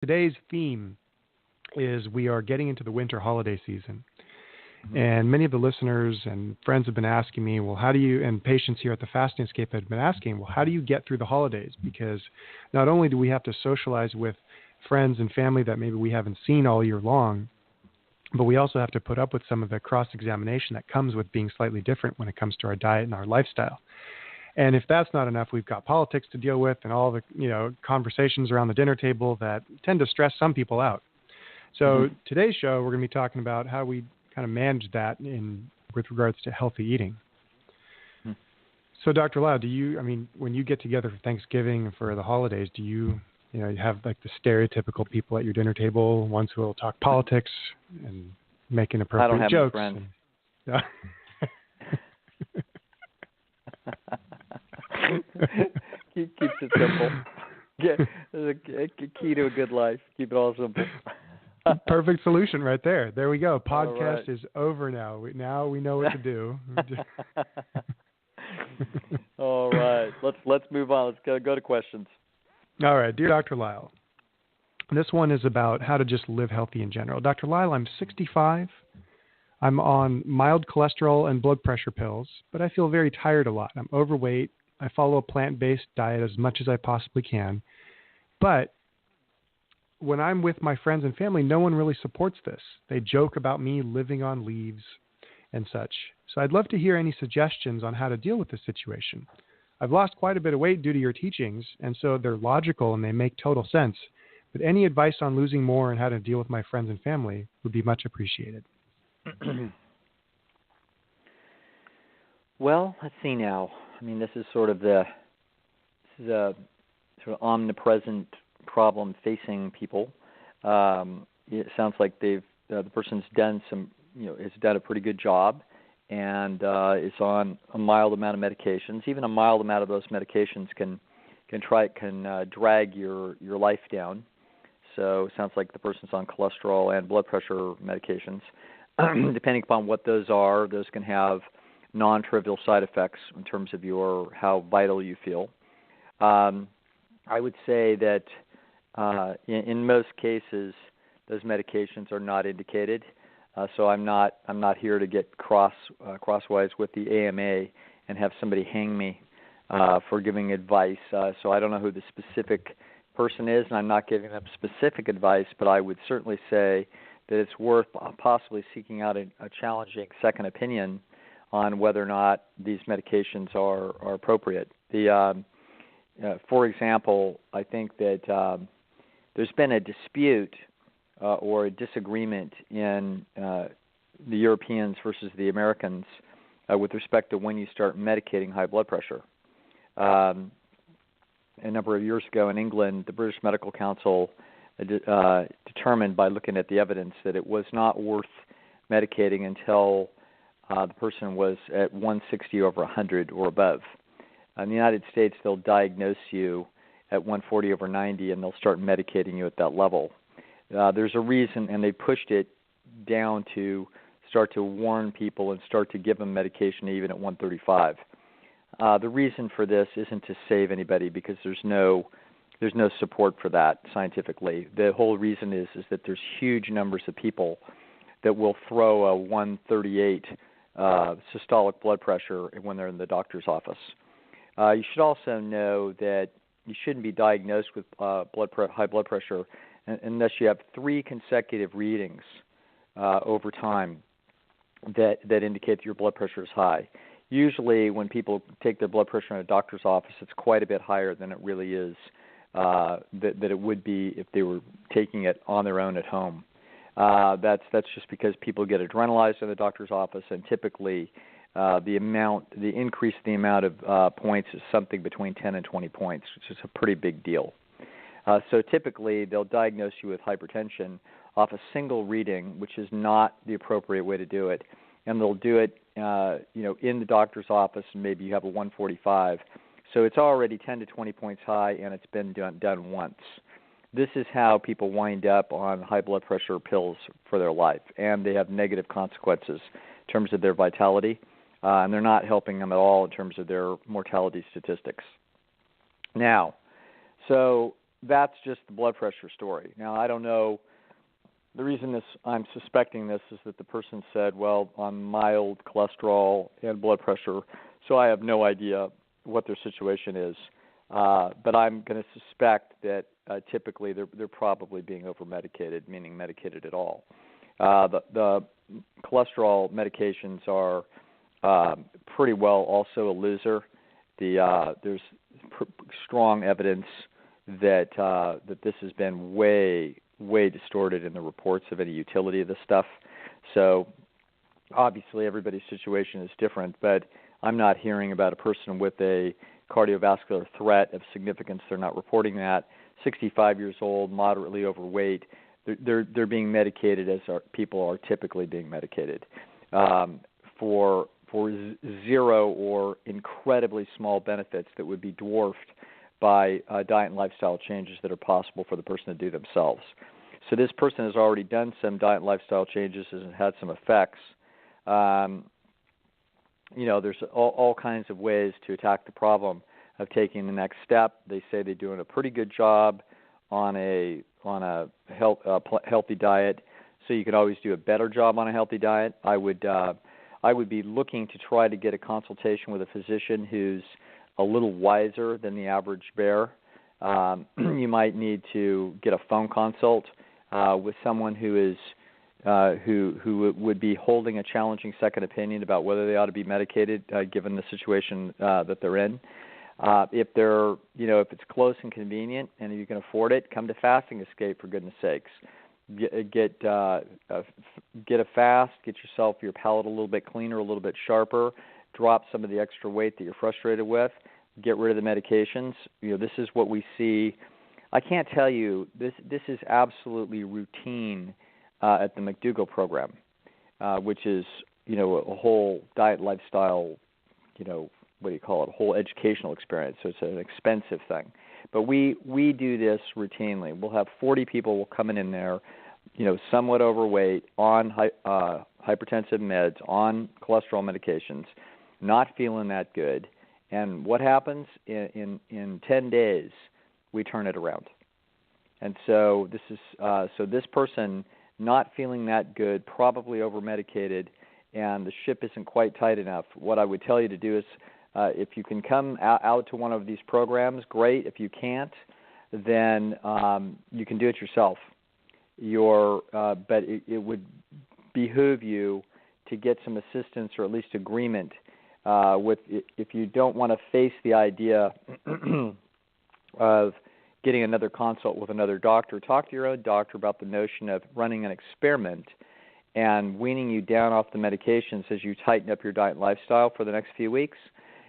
Today's theme is we are getting into the winter holiday season. And many of the listeners and friends have been asking me, well, how do you, and patients here at the Fasting Escape have been asking, well, how do you get through the holidays? Because not only do we have to socialize with friends and family that maybe we haven't seen all year long, but we also have to put up with some of the cross-examination that comes with being slightly different when it comes to our diet and our lifestyle. And if that's not enough, we've got politics to deal with and all the conversations around the dinner table that tend to stress some people out. So today's show, we're going to be talking about how we kind of manage that with regards to healthy eating. So Dr. Lisle, when you get together for Thanksgiving and for the holidays, do you have like the stereotypical people at your dinner table, ones who will talk politics and make inappropriate jokes? I don't have friends. Keeps it simple. There's a key to a good life. Keep it all simple. Perfect solution right there. There we go. Podcast is over now. Now we know what to do. All right. Let's move on. Let's go to questions. All right. Dear Dr. Lisle, this one is about how to just live healthy in general. Dr. Lisle, I'm 65. I'm on mild cholesterol and blood pressure pills, but I feel very tired a lot. I'm overweight. I follow a plant-based diet as much as I possibly can. But when I'm with my friends and family, no one really supports this. They joke about me living on leaves and such. So I'd love to hear any suggestions on how to deal with this situation. I've lost quite a bit of weight due to your teachings, and so they're logical and they make total sense. But any advice on losing more and how to deal with my friends and family would be much appreciated. Well, let's see now. This is sort of a omnipresent problem facing people. It sounds like the person's done has done a pretty good job, and is on a mild amount of medications. Even a mild amount of those medications can drag your life down. So it sounds like the person's on cholesterol and blood pressure medications. Depending upon what those are, those can have non-trivial side effects in terms of how vital you feel. I would say that in most cases, those medications are not indicated. So I'm not here to get crosswise with the AMA and have somebody hang me for giving advice. So I don't know who the specific person is, and I'm not giving them specific advice, but I would certainly say that it's worth possibly seeking out a challenging second opinion on whether or not these medications are appropriate. For example, I think that there's been a dispute or a disagreement in the Europeans versus the Americans with respect to when you start medicating high blood pressure. A number of years ago in England, the British Medical Council determined by looking at the evidence that it was not worth medicating until the person was at 160 over 100 or above. In the United States, they'll diagnose you at 140 over 90, and they'll start medicating you at that level. There's a reason, and they pushed it down to start to warn people and start to give them medication even at 135. The reason for this isn't to save anybody because there's no support for that scientifically. The whole reason is that there's huge numbers of people that will throw a 138 systolic blood pressure when they're in the doctor's office. You should also know that you shouldn't be diagnosed with high blood pressure unless you have 3 consecutive readings over time that indicate that your blood pressure is high. Usually when people take their blood pressure in a doctor's office, it's quite a bit higher than it really is, that it would be if they were taking it on their own at home. That's just because people get adrenalized in the doctor's office, and typically the increase in the amount of points is something between 10 and 20 points, which is a pretty big deal. So typically they'll diagnose you with hypertension off a single reading, which is not the appropriate way to do it, and they'll do it in the doctor's office, and maybe you have a 145. So it's already 10 to 20 points high, and it's been done once. This is how people wind up on high blood pressure pills for their life, and they have negative consequences in terms of their vitality, and they're not helping them at all in terms of their mortality statistics. Now, so that's just the blood pressure story. Now, I don't know. The reason I'm suspecting this is that the person said, well, I'm mild cholesterol and blood pressure, so I have no idea what their situation is. But I'm going to suspect that typically they're probably being over-medicated, meaning medicated at all. The cholesterol medications are pretty well also a loser. There's strong evidence that this has been way distorted in the reports of any utility of this stuff. So obviously everybody's situation is different, but I'm not hearing about a person with a cardiovascular threat of significance. They're not reporting that. 65 years old, moderately overweight. They're being medicated as people are typically being medicated for zero or incredibly small benefits that would be dwarfed by diet and lifestyle changes that are possible for the person to do themselves. So this person has already done some diet and lifestyle changes and had some effects. There's all kinds of ways to attack the problem of taking the next step. They say they're doing a pretty good job on a healthy diet. So you could always do a better job on a healthy diet. I would be looking to try to get a consultation with a physician who's a little wiser than the average bear. You might need to get a phone consult with someone who would be holding a challenging second opinion about whether they ought to be medicated given the situation that they're in. If it's close and convenient and you can afford it, come to Fasting Escape for goodness sakes. Get a fast, get yourself your palate a little bit cleaner, a little bit sharper, drop some of the extra weight that you're frustrated with, get rid of the medications. This is what we see. I can't tell you, this is absolutely routine at the McDougall program, which is, a whole diet lifestyle, a whole educational experience. So it's an expensive thing. But we do this routinely. We'll have 40 people will come in there, somewhat overweight, on hypertensive meds, on cholesterol medications, not feeling that good. And what happens? In 10 days, we turn it around. And so this person not feeling that good, probably over-medicated, and the ship isn't quite tight enough. What I would tell you to do is, if you can come out to one of these programs, great. If you can't, then you can do it yourself. But it would behoove you to get some assistance or at least agreement if you don't want to face the idea of getting another consult with another doctor. Talk to your own doctor about the notion of running an experiment and weaning you down off the medications as you tighten up your diet and lifestyle for the next few weeks.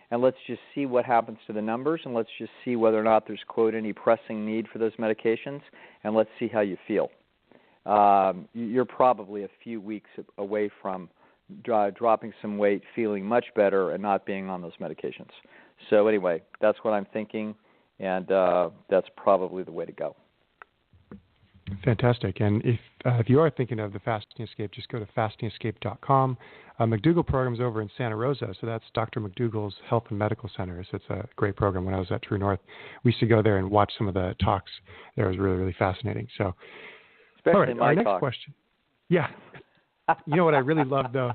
And let's just see what happens to the numbers, and let's just see whether or not there's, quote, any pressing need for those medications, and let's see how you feel. You're probably a few weeks away from dropping some weight, feeling much better, and not being on those medications. So anyway, that's what I'm thinking, and that's probably the way to go. Fantastic. And if you are thinking of the Fasting Escape, just go to fastingescape.com. McDougall program's over in Santa Rosa, so that's Dr. McDougall's Health and Medical Center. So it's a great program. When I was at True North, we used to go there and watch some of the talks. There was really, really fascinating. So, especially all right, my our next talk. question. Yeah. You know what I really love, though,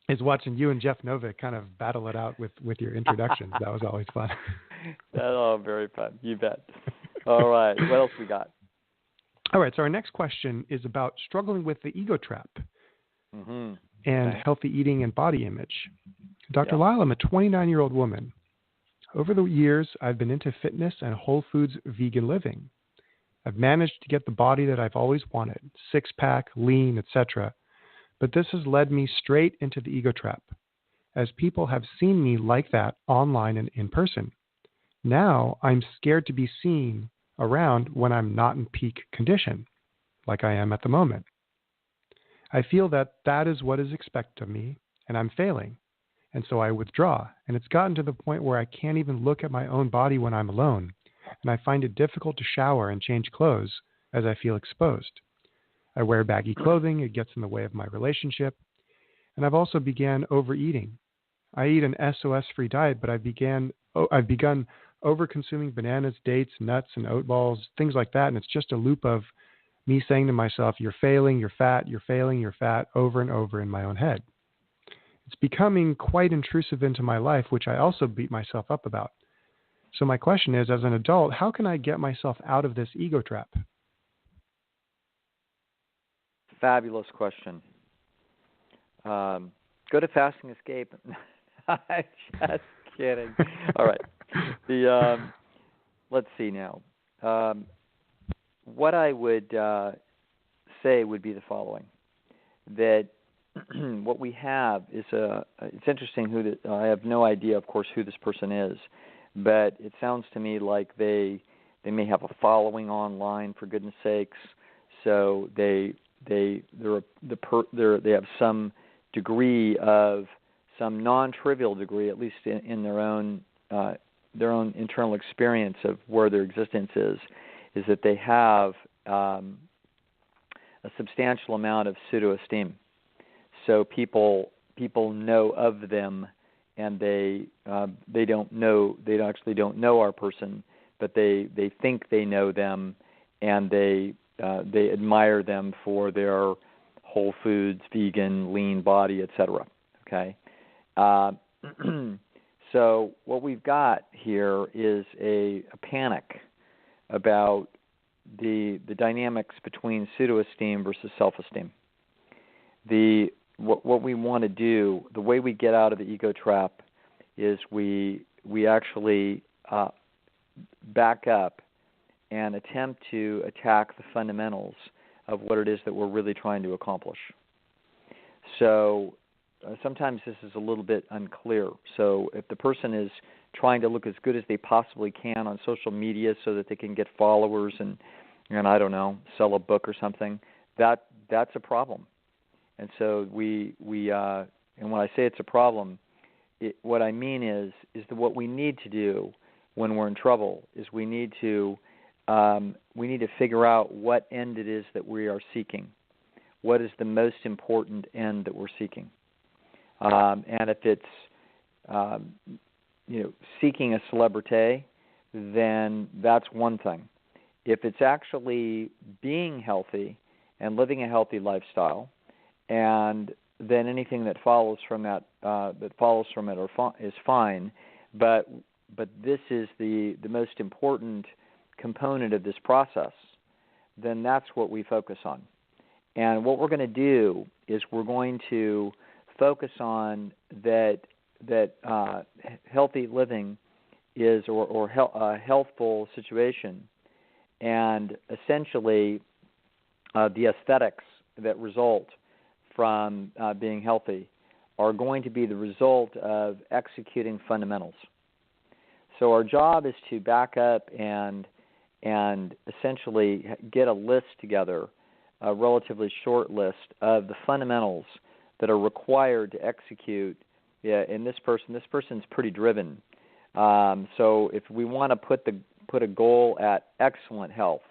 is watching you and Jeff Novick kind of battle it out with your introductions. That was always fun. Very fun. You bet. All right. What else we got? All right. So our next question is about struggling with the ego trap and healthy eating and body image. Dr. Lisle, I'm a 29-year-old woman. Over the years, I've been into fitness and whole foods vegan living. I've managed to get the body that I've always wanted, six-pack, lean, etc. But this has led me straight into the ego trap, as people have seen me like that online and in person. Now I'm scared to be seen around when I'm not in peak condition, like I am at the moment. I feel that is what is expected of me, and I'm failing, and so I withdraw. And it's gotten to the point where I can't even look at my own body when I'm alone, and I find it difficult to shower and change clothes as I feel exposed. I wear baggy clothing, it gets in the way of my relationship, and I've also began overeating. I eat an SOS-free diet, but I've begun over-consuming bananas, dates, nuts, and oat balls, things like that. And it's just a loop of me saying to myself, you're failing, you're fat, you're failing, you're fat, over and over in my own head. It's becoming quite intrusive into my life, which I also beat myself up about. So my question is, as an adult, how can I get myself out of this ego trap? Fabulous question. Go to Fasting Escape. I'm just kidding. All right. Let's see now. What I would say would be the following: that what we have is it's interesting I have no idea, of course, who this person is, but it sounds to me like they may have a following online, for goodness sakes. So they have some degree of some non-trivial degree, at least in their own internal experience of where their existence is that they have a substantial amount of pseudo-esteem. So people know of them, and they actually don't know our person, but they think they know them, and they admire them for their whole foods, vegan, lean body, etc. Okay, so what we've got here is a panic about the dynamics between pseudo-esteem versus self-esteem. What we want to do, the way we get out of the ego trap, is we actually back up and attempt to attack the fundamentals of what it is that we're really trying to accomplish. So sometimes this is a little bit unclear. So if the person is trying to look as good as they possibly can on social media so that they can get followers and I don't know, sell a book or something, that's a problem. And so we and when I say it's a problem, what I mean is that what we need to do when we're in trouble is we need to figure out what end it is that we are seeking. What is the most important end that we're seeking? And if it's seeking a celebrity, then that's one thing. If it's actually being healthy and living a healthy lifestyle, and then anything that follows from it is fine. But this is the most important component of this process. Then that's what we focus on. And what we're going to do is we're going to focus on that healthy living is or a healthful situation, and essentially the aesthetics that result from being healthy are going to be the result of executing fundamentals. So our job is to back up and essentially get a list together, a relatively short list of the fundamentals that are required to execute. In this person's pretty driven. So if we want to put a goal at excellent health,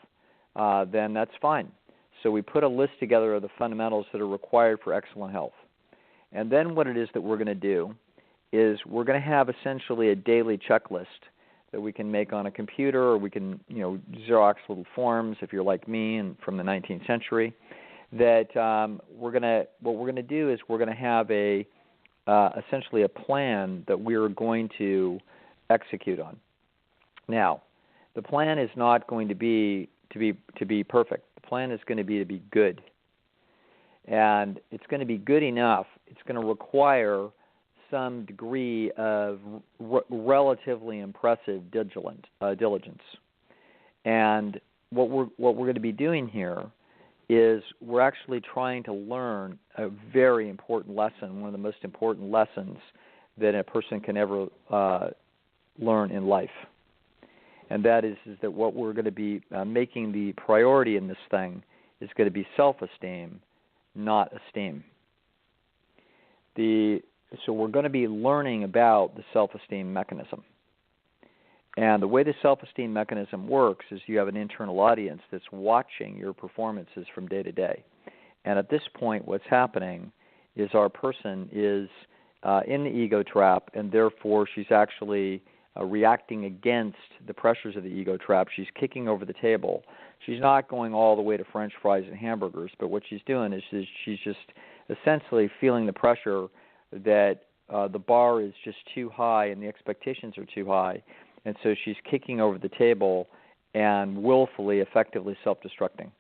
then that's fine. So we put a list together of the fundamentals that are required for excellent health. And then what it is that we're going to do is we're going to have essentially a daily checklist that we can make on a computer, or we can, Xerox little forms if you're like me and from the 19th century. That what we're going to do is we're going to have essentially a plan that we're going to execute on. Now, the plan is not going to be perfect. The plan is going to be good, and it's going to be good enough. It's going to require some degree of relatively impressive diligence. And what we're going to be doing here is we're actually trying to learn a very important lesson, one of the most important lessons that a person can ever learn in life. And that is that what we're going to be making the priority in this thing is going to be self-esteem, not esteem. So we're going to be learning about the self-esteem mechanism. And the way the self-esteem mechanism works is you have an internal audience that's watching your performances from day to day. And at this point, what's happening is our person is in the ego trap, and therefore she's actually reacting against the pressures of the ego trap. She's kicking over the table. She's not going all the way to French fries and hamburgers, but what she's doing is she's just essentially feeling the pressure that the bar is just too high and the expectations are too high, and so she's kicking over the table and willfully, effectively self-destructing.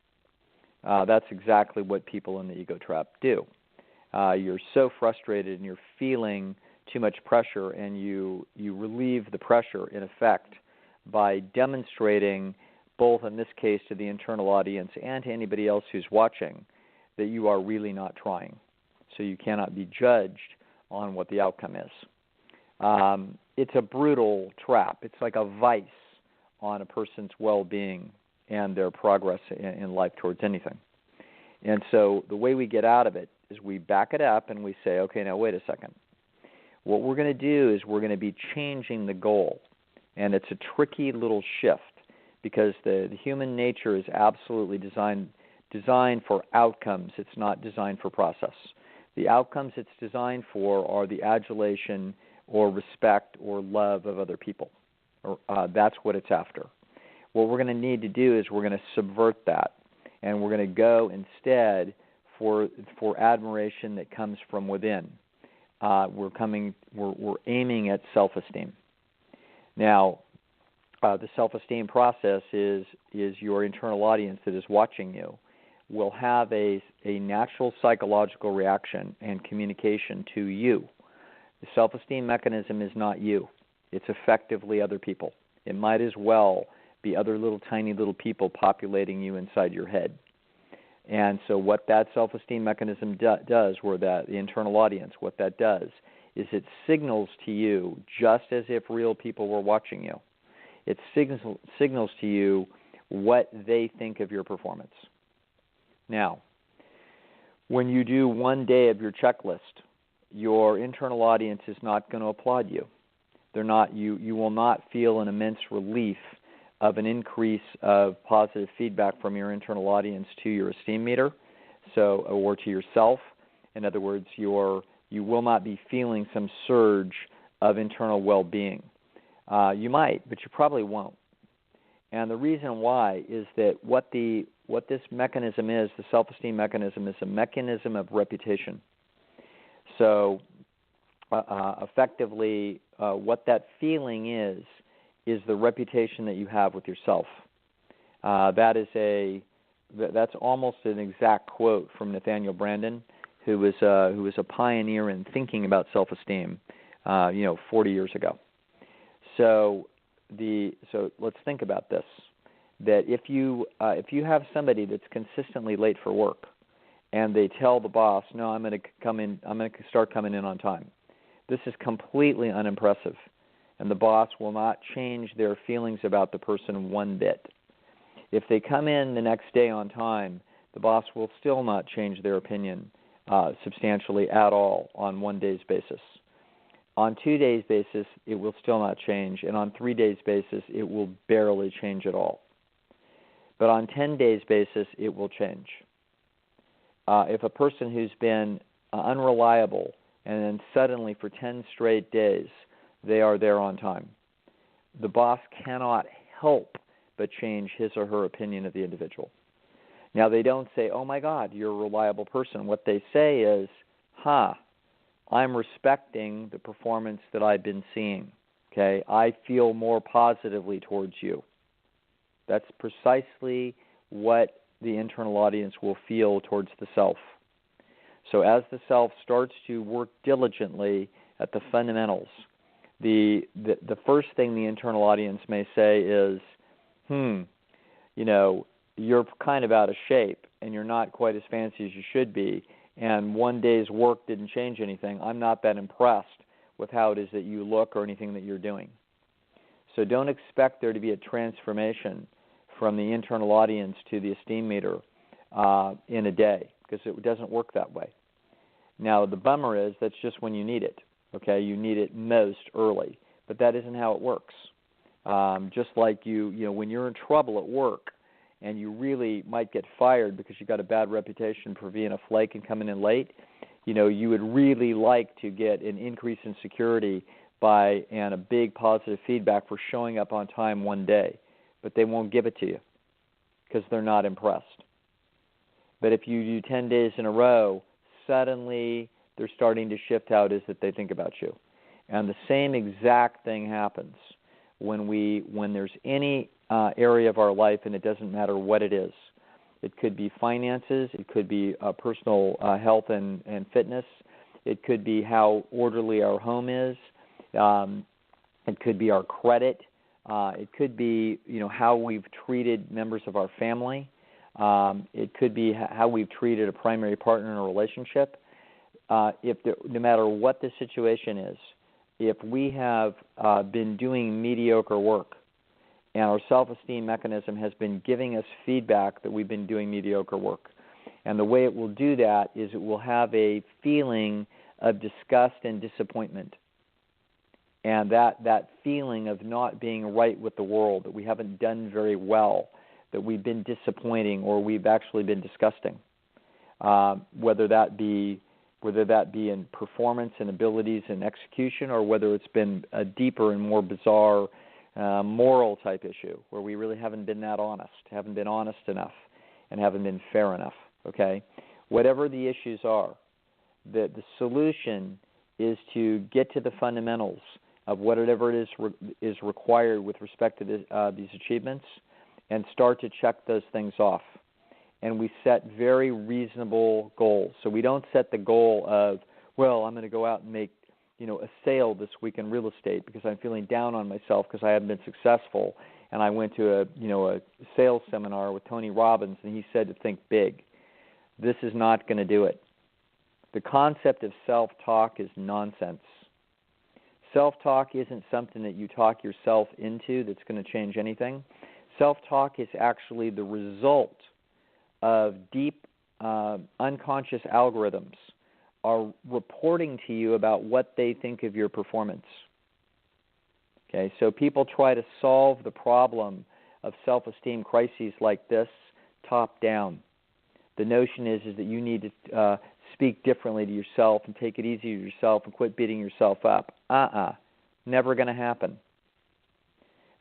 That's exactly what people in the ego trap do. You're so frustrated and you're feeling too much pressure, and you relieve the pressure, in effect, by demonstrating, both in this case to the internal audience and to anybody else who's watching, that you are really not trying. So you cannot be judged on what the outcome is. It's a brutal trap. It's like a vice on a person's well-being and their progress in life towards anything. And so the way we get out of it is we back it up and we say, okay, now wait a second. What we're going to do is we're going to be changing the goal. And it's a tricky little shift because the human nature is absolutely designed for outcomes. It's not designed for process. The outcomes it's designed for are the adulation or respect or love of other people. That's what it's after. What we're going to need to do is we're going to subvert that, and we're going to go instead for admiration that comes from within. We're aiming at self-esteem. Now, the self-esteem process is your internal audience that is watching you will have a natural psychological reaction and communication to you. The self-esteem mechanism is not you. It's effectively other people. It might as well be other little tiny little people populating you inside your head. And so what that self-esteem mechanism does, or that the internal audience, what that does is it signals to you just as if real people were watching you. It signals to you what they think of your performance. Now, when you do one day of your checklist, your internal audience is not going to applaud you. They're not. You will not feel an immense relief of an increase of positive feedback from your internal audience to your esteem meter, or to yourself. In other words, you will not be feeling some surge of internal well-being. You might, but you probably won't. And the reason why is that what this mechanism is, the self-esteem mechanism, is a mechanism of reputation. So effectively, what that feeling is the reputation that you have with yourself. That's almost an exact quote from Nathaniel Branden, who was a pioneer in thinking about self-esteem, 40 years ago. So let's think about this. That if you have somebody that's consistently late for work, and they tell the boss, "No, I'm going to start coming in on time," this is completely unimpressive, and the boss will not change their feelings about the person one bit. If they come in the next day on time, the boss will still not change their opinion substantially at all on 1 day's basis. On 2 days' basis, it will still not change, and on 3 days' basis, it will barely change at all. But on 10 days' basis, it will change. If a person who's been unreliable and then suddenly for 10 straight days they are there on time, the boss cannot help but change his or her opinion of the individual. Now, they don't say, "Oh my God, you're a reliable person." What they say is, I'm respecting the performance that I've been seeing. Okay, I feel more positively towards you. That's precisely what the internal audience will feel towards the self. So as the self starts to work diligently at the fundamentals, the first thing the internal audience may say is, you're kind of out of shape and you're not quite as fancy as you should be, and 1 day's work didn't change anything. I'm not that impressed with how it is that you look or anything that you're doing. So don't expect there to be a transformation from the internal audience to the esteem meter in a day, because it doesn't work that way. Now, the bummer is that's just when you need it. Okay, you need it most early, but that isn't how it works. Just like when you're in trouble at work and you really might get fired because you got a bad reputation for being a flake and coming in late, you would really like to get an increase in security and a big positive feedback for showing up on time one day, but they won't give it to you because they're not impressed. But if you do 10 days in a row, suddenly they're starting to shift how it is that they think about you. And the same exact thing happens when there's any area of our life, and it doesn't matter what it is. It could be finances. It could be personal health and fitness. It could be how orderly our home is. It could be our credit. It could be how we've treated members of our family. It could be how we've treated a primary partner in a relationship. No matter what the situation is, if we have been doing mediocre work and our self-esteem mechanism has been giving us feedback that we've been doing mediocre work, and the way it will do that is it will have a feeling of disgust and disappointment. And that feeling of not being right with the world, that we haven't done very well, that we've been disappointing or we've actually been disgusting, whether that be in performance and abilities and execution, or whether it's been a deeper and more bizarre moral type issue where we really haven't been that honest, haven't been honest enough, and haven't been fair enough, okay? Whatever the issues are, the solution is to get to the fundamentals of whatever it is required with respect to these achievements and start to check those things off. And we set very reasonable goals. So we don't set the goal of, well, I'm going to go out and make a sale this week in real estate because I'm feeling down on myself because I haven't been successful. And I went to a sales seminar with Tony Robbins, and he said to think big. This is not going to do it. The concept of self-talk is nonsense. Self-talk isn't something that you talk yourself into that's going to change anything. Self-talk is actually the result of deep unconscious algorithms are reporting to you about what they think of your performance. Okay, so people try to solve the problem of self-esteem crises like this top down. The notion is that you need to speak differently to yourself and take it easy to yourself and quit beating yourself up. Never going to happen.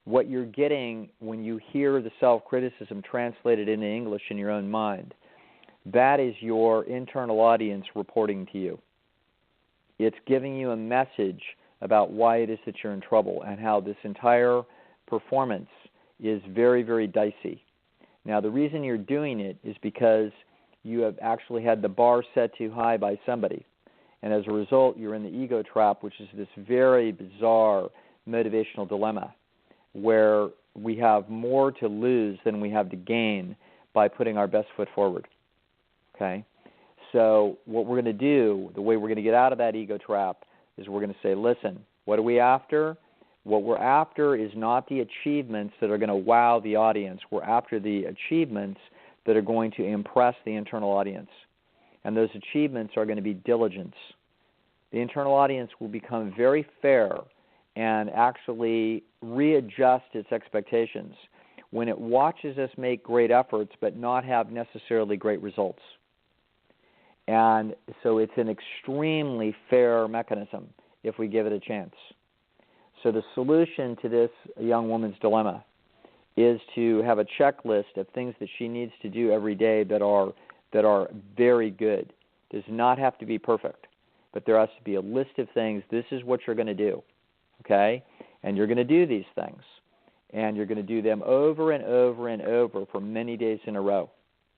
What you're getting when you hear the self-criticism translated into English in your own mind, that is your internal audience reporting to you. It's giving you a message about why it is that you're in trouble and how this entire performance is very, very dicey. Now, the reason you're doing it is because you have actually had the bar set too high by somebody. And as a result, you're in the ego trap, which is this very bizarre motivational dilemma where we have more to lose than we have to gain by putting our best foot forward. Okay? So what we're going to do, the way we're going to get out of that ego trap, is we're going to say, listen, what are we after? What we're after is not the achievements that are going to wow the audience. We're after the achievements that are going to impress the internal audience. And those achievements are going to be diligence. The internal audience will become very fair and actually readjust its expectations when it watches us make great efforts but not have necessarily great results. And so it's an extremely fair mechanism if we give it a chance. So the solution to this young woman's dilemma is to have a checklist of things that she needs to do every day that are very good. Does not have to be perfect, but there has to be a list of things. This is what you're going to do, okay? And you're going to do these things, and you're going to do them over and over and over for many days in a row.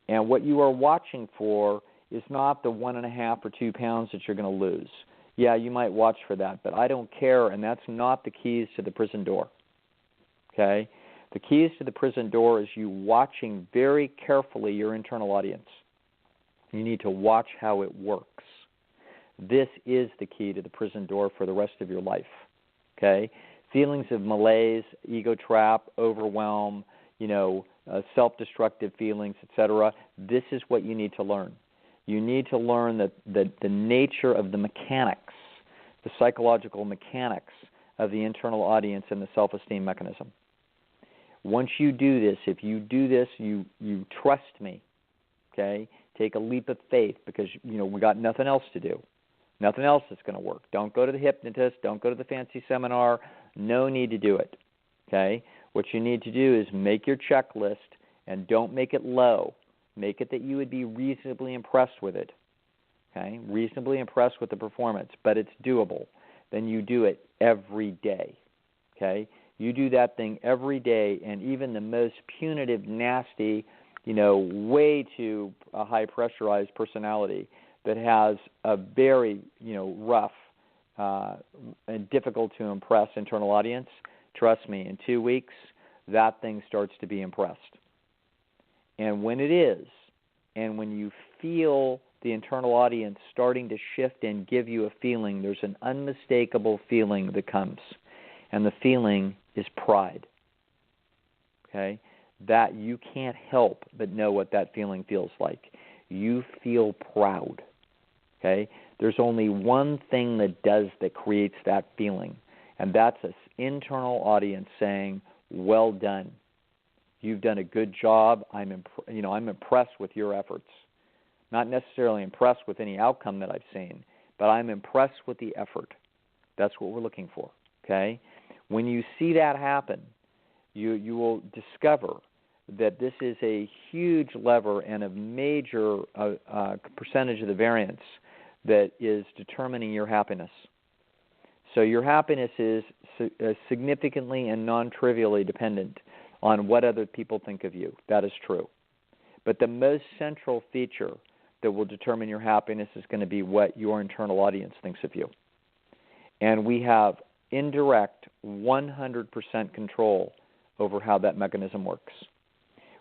And what you are watching for is not the 1.5 or 2 pounds that you're going to lose. Yeah, you might watch for that, but I don't care, and that's not the keys to the prison door, okay? The keys to the prison door is you watching very carefully your internal audience. You need to watch how it works. This is the key to the prison door for the rest of your life, okay? Feelings of malaise, ego trap, overwhelm, self-destructive feelings, etc. This is what you need to learn. You need to learn the nature of the mechanics, the psychological mechanics of the internal audience and the self-esteem mechanism. Once you do this, if you do this, you trust me, okay? Take a leap of faith because, we got nothing else to do. Nothing else is going to work. Don't go to the hypnotist. Don't go to the fancy seminar. No need to do it. Okay? What you need to do is make your checklist, and don't make it low. Make it that you would be reasonably impressed with it. Okay? Reasonably impressed with the performance, but it's doable. Then you do it every day. Okay? You do that thing every day, and even the most punitive, nasty, way too high pressurized personality that has a very, rough and difficult to impress internal audience, trust me, in 2 weeks, that thing starts to be impressed. And when it is, and when you feel the internal audience starting to shift and give you a feeling, there's an unmistakable feeling that comes. And the feeling is pride. Okay? That you can't help but know what that feeling feels like. You feel proud. Okay? There's only one thing that creates that feeling, and that's an internal audience saying, "Well done. You've done a good job. I'm impressed with your efforts. Not necessarily impressed with any outcome that I've seen, but I'm impressed with the effort." That's what we're looking for. Okay? When you see that happen, you will discover that this is a huge lever and a major percentage of the variance that is determining your happiness. So your happiness is significantly and non-trivially dependent on what other people think of you. That is true. But the most central feature that will determine your happiness is going to be what your internal audience thinks of you. And we have indirect 100% control over how that mechanism works.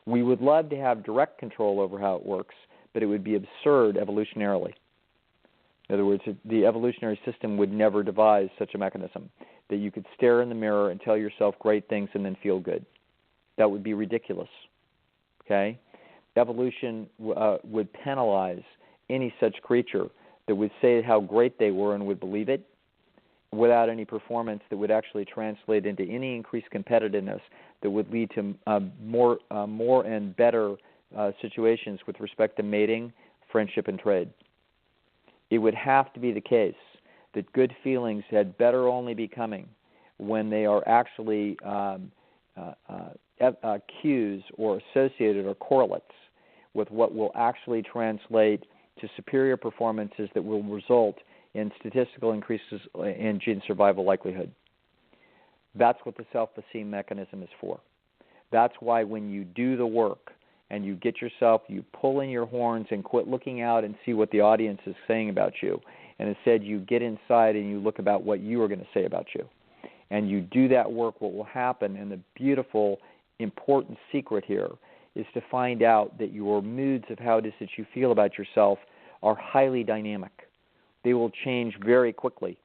We would love to have direct control over how it works, but it would be absurd evolutionarily. In other words, the evolutionary system would never devise such a mechanism that you could stare in the mirror and tell yourself great things and then feel good. That would be ridiculous. Okay? Evolution would penalize any such creature that would say how great they were and would believe it without any performance that would actually translate into any increased competitiveness that would lead to more and better situations with respect to mating, friendship, and trade. It would have to be the case that good feelings had better only be coming when they are actually cues or associated or correlates with what will actually translate to superior performances that will result in statistical increases in gene survival likelihood. That's what the self-esteem mechanism is for. That's why when you do the work and you get yourself, you pull in your horns and quit looking out and see what the audience is saying about you, and instead you get inside and you look about what you are going to say about you. And you do that work, what will happen, and the beautiful, important secret here is to find out that your moods of how it is that you feel about yourself are highly dynamic. They will change very quickly.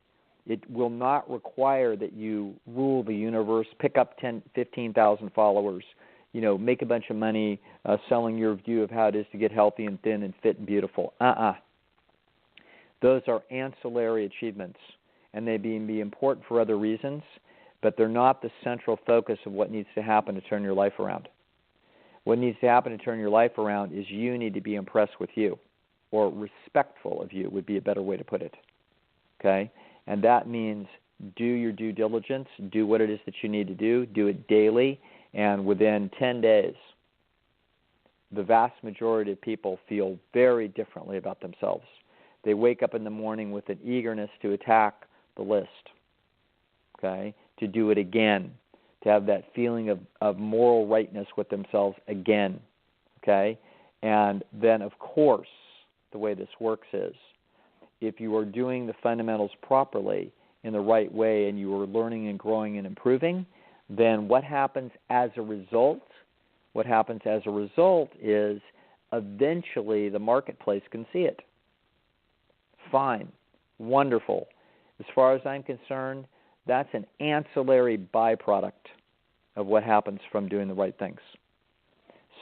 It will not require that you rule the universe, pick up 10, 15,000 followers, make a bunch of money selling your view of how it is to get healthy and thin and fit and beautiful. Those are ancillary achievements, and they may be important for other reasons, but they're not the central focus of what needs to happen to turn your life around. What needs to happen to turn your life around is you need to be impressed with you, or respectful of you would be a better way to put it. Okay? And that means do your due diligence, do what it is that you need to do it daily, and within 10 days, the vast majority of people feel very differently about themselves. They wake up in the morning with an eagerness to attack the list, okay, to do it again, to have that feeling of moral rightness with themselves again, okay? And then, of course, the way this works is if you are doing the fundamentals properly in the right way and you are learning and growing and improving, then what happens as a result? What happens as a result is eventually the marketplace can see it. Fine. Wonderful. As far as I'm concerned, that's an ancillary byproduct of what happens from doing the right things.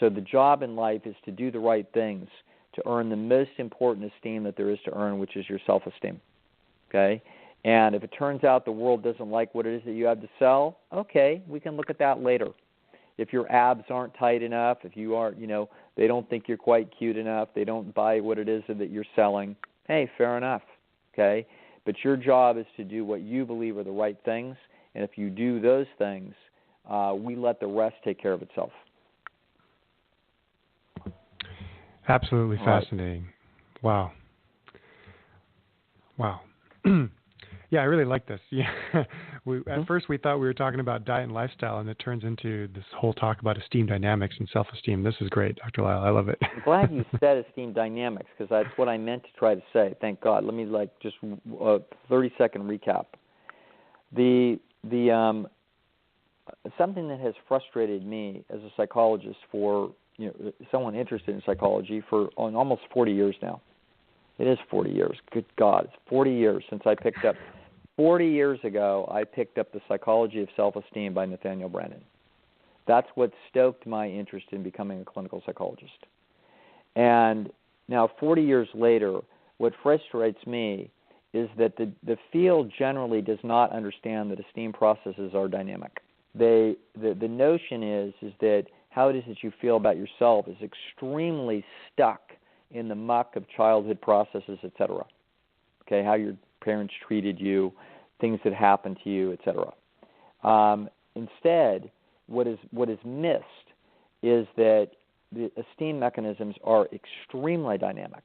So the job in life is to do the right things to earn the most important esteem that there is to earn, which is your self-esteem. Okay? And if it turns out the world doesn't like what it is that you have to sell, okay, we can look at that later. If your abs aren't tight enough, if you aren't, they don't think you're quite cute enough, they don't buy what it is that you're selling, hey, fair enough. okay? But your job is to do what you believe are the right things, and if you do those things, we let the rest take care of itself. Absolutely fascinating. Wow. Yeah, I really like this. Yeah, at first we thought we were talking about diet and lifestyle, and it turns into this whole talk about esteem dynamics and self-esteem. This is great, Dr. Lisle. I love it. I'm glad you said esteem dynamics, because that's what I meant to try to say. Thank God. Let me just 30-second recap. The something that has frustrated me as a psychologist for someone interested in psychology for almost 40 years now. It is 40 years. Good God, it's 40 years since I picked up. 40 years ago, I picked up The Psychology of Self-Esteem by Nathaniel Branden. That's what stoked my interest in becoming a clinical psychologist. And now, 40 years later, what frustrates me is that the field generally does not understand that esteem processes are dynamic. The notion is that how it is that you feel about yourself is extremely stuck in the muck of childhood processes, etc. Okay, how your parents treated you, things that happened to you, etc. Instead, what is missed is that the esteem mechanisms are extremely dynamic.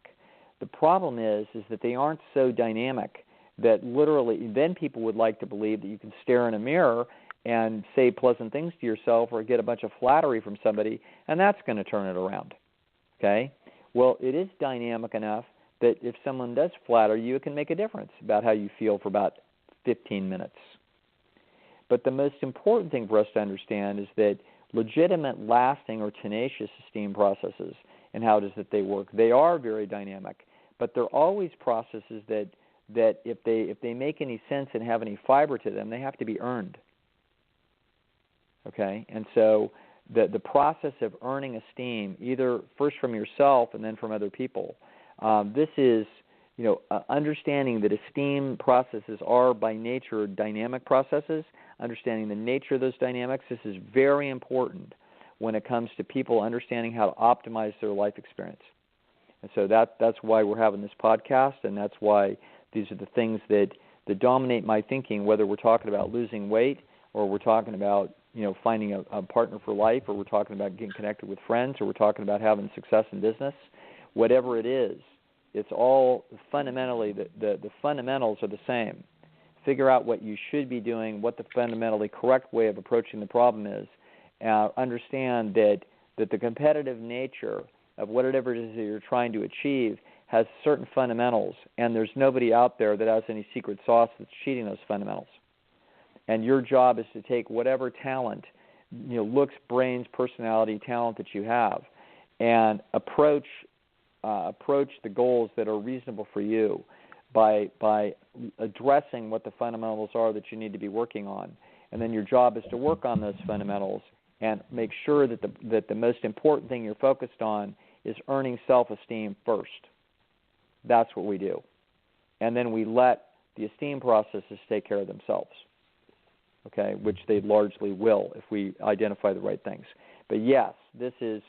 The problem is that they aren't so dynamic that literally then people would like to believe that you can stare in a mirror and say pleasant things to yourself or get a bunch of flattery from somebody, and that's going to turn it around. Okay? Well, it is dynamic enough that if someone does flatter you, it can make a difference about how you feel for about 15 minutes. But the most important thing for us to understand is that legitimate, lasting, or tenacious esteem processes and how it is that they work, they are very dynamic, but they're always processes that if they make any sense and have any fiber to them, they have to be earned. Okay? And so the process of earning esteem, either first from yourself and then from other people, this is understanding that esteem processes are by nature dynamic processes, understanding the nature of those dynamics. This is very important when it comes to people understanding how to optimize their life experience. And so that's why we're having this podcast, and that's why these are the things that dominate my thinking, whether we're talking about losing weight or we're talking about finding a partner for life, or we're talking about getting connected with friends, or we're talking about having success in business. Whatever it is, it's all fundamentally, the fundamentals are the same. Figure out what you should be doing, what the fundamentally correct way of approaching the problem is. Understand that the competitive nature of whatever it is that you're trying to achieve has certain fundamentals, and there's nobody out there that has any secret sauce that's cheating those fundamentals. And your job is to take whatever talent, looks, brains, personality, talent that you have, and approach the goals that are reasonable for you by addressing what the fundamentals are that you need to be working on. And then your job is to work on those fundamentals and make sure that the most important thing you're focused on is earning self-esteem first. That's what we do. And then we let the esteem processes take care of themselves, okay, which they largely will if we identify the right things. But yes, this is,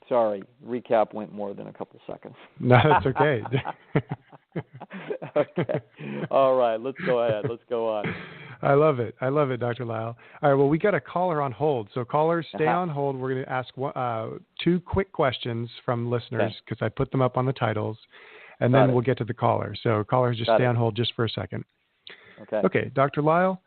sorry, recap went more than a couple seconds. No, that's okay. Okay. All right, let's go ahead. Let's go on. I love it, Dr. Lisle. All right, well, we got a caller on hold. So callers, stay on hold. We're going to ask two quick questions from listeners because I put them up on the titles, and then we'll get to the caller. So callers, just stay on hold just for a second. Okay, Dr. Lisle,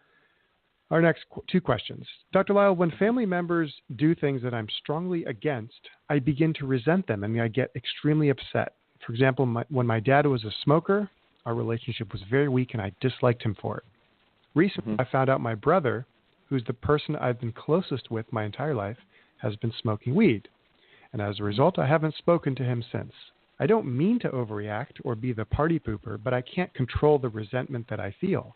our next two questions. Dr. Lisle, when family members do things that I'm strongly against, I begin to resent them and I get extremely upset. For example, when my dad was a smoker, our relationship was very weak and I disliked him for it. Recently, I found out my brother, who's the person I've been closest with my entire life, has been smoking weed. And as a result, I haven't spoken to him since. I don't mean to overreact or be the party pooper, but I can't control the resentment that I feel.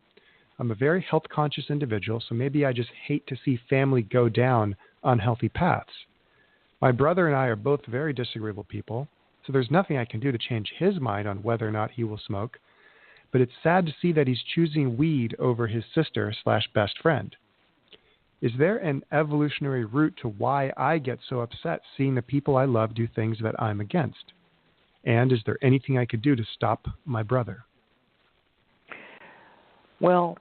I'm a very health-conscious individual, so maybe I just hate to see family go down unhealthy paths. My brother and I are both very disagreeable people, so there's nothing I can do to change his mind on whether or not he will smoke. But it's sad to see that he's choosing weed over his sister/best friend. Is there an evolutionary route to why I get so upset seeing the people I love do things that I'm against? And is there anything I could do to stop my brother? Well,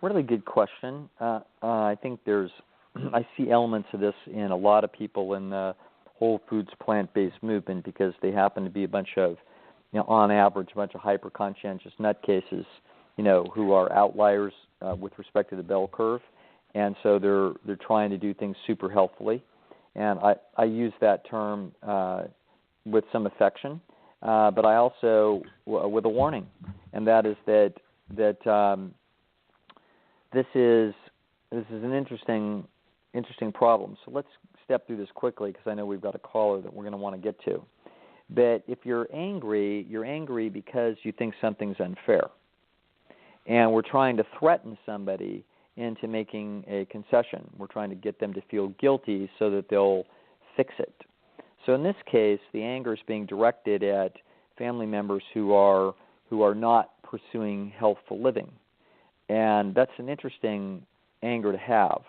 really good question. I think I see elements of this in a lot of people in the whole foods plant-based movement because they happen to be a bunch of, on average, a bunch of hyper-conscientious nutcases, who are outliers with respect to the bell curve, and so they're trying to do things super healthfully, and I use that term with some affection, but I also with a warning, and that is that this is an interesting problem. So let's step through this quickly because I know we've got a caller that we're going to want to get to. But if you're angry because you think something's unfair. And we're trying to threaten somebody into making a concession. We're trying to get them to feel guilty so that they'll fix it. So in this case, the anger is being directed at family members who are not pursuing healthful living. And that's an interesting anger to have.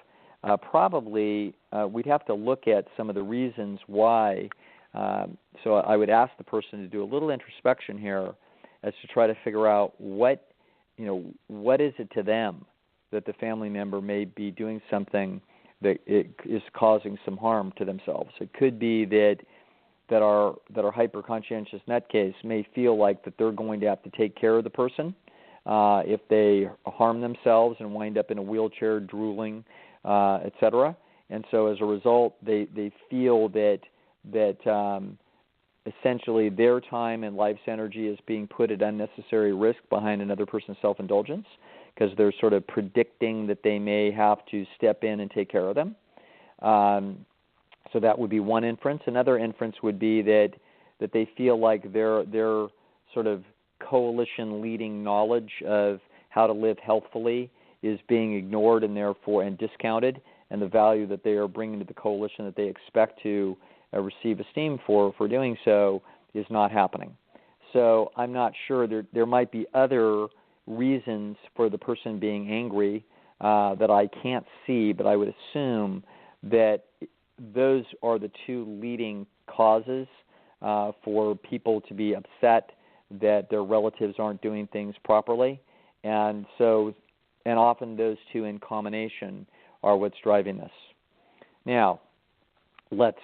Probably we'd have to look at some of the reasons why. So I would ask the person to do a little introspection here as to try to figure out what is it to them that the family member may be doing something that it is causing some harm to themselves. It could be that our hyper-conscientious nutcase may feel like that they're going to have to take care of the person if they harm themselves and wind up in a wheelchair, drooling, etc. And so as a result, they feel that essentially their time and life's energy is being put at unnecessary risk behind another person's self-indulgence because they're sort of predicting that they may have to step in and take care of them. So that would be one inference. Another inference would be that they feel like their sort of coalition leading knowledge of how to live healthfully is being ignored and therefore discounted, and the value that they are bringing to the coalition that they expect to receive esteem for doing so is not happening. So I'm not sure. There might be other reasons for the person being angry that I can't see, but I would assume that those are the two leading causes for people to be upset that their relatives aren't doing things properly. And often those two in combination are what's driving this. Now, let's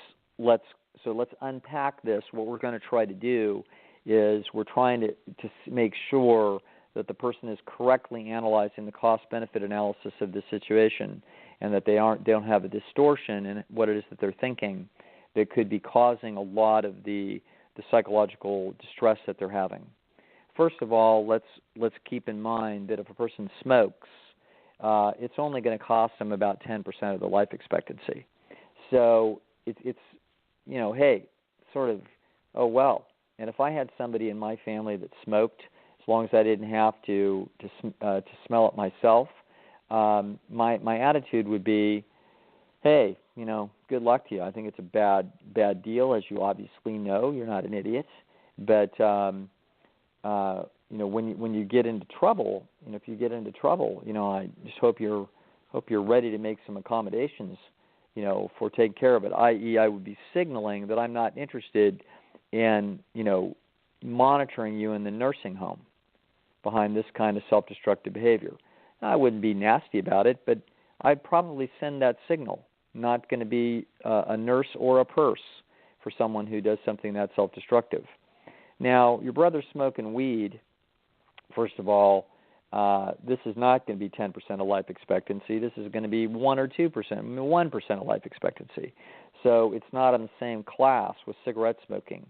unpack this. What we're going to try to do is we're trying to make sure that the person is correctly analyzing the cost-benefit analysis of the situation, and that they don't have a distortion in what it is that they're thinking that could be causing a lot of the psychological distress that they're having. First of all, let's keep in mind that if a person smokes, it's only going to cost them about 10% of their life expectancy. So it's hey, sort of, oh well. And if I had somebody in my family that smoked, as long as I didn't have to smell it myself, my attitude would be, hey, good luck to you. I think it's a bad deal, as you obviously know. You're not an idiot, but when you get into trouble, if you get into trouble, I just hope you're ready to make some accommodations, for taking care of it. I.e., I would be signaling that I'm not interested in, monitoring you in the nursing home behind this kind of self-destructive behavior. Now, I wouldn't be nasty about it, but I'd probably send that signal. Not going to be a nurse or a purse for someone who does something that self-destructive. Now, your brother's smoking weed. First of all, this is not going to be 10% of life expectancy. This is going to be 1 or 2%, 1% of life expectancy. So it's not in the same class with cigarette smoking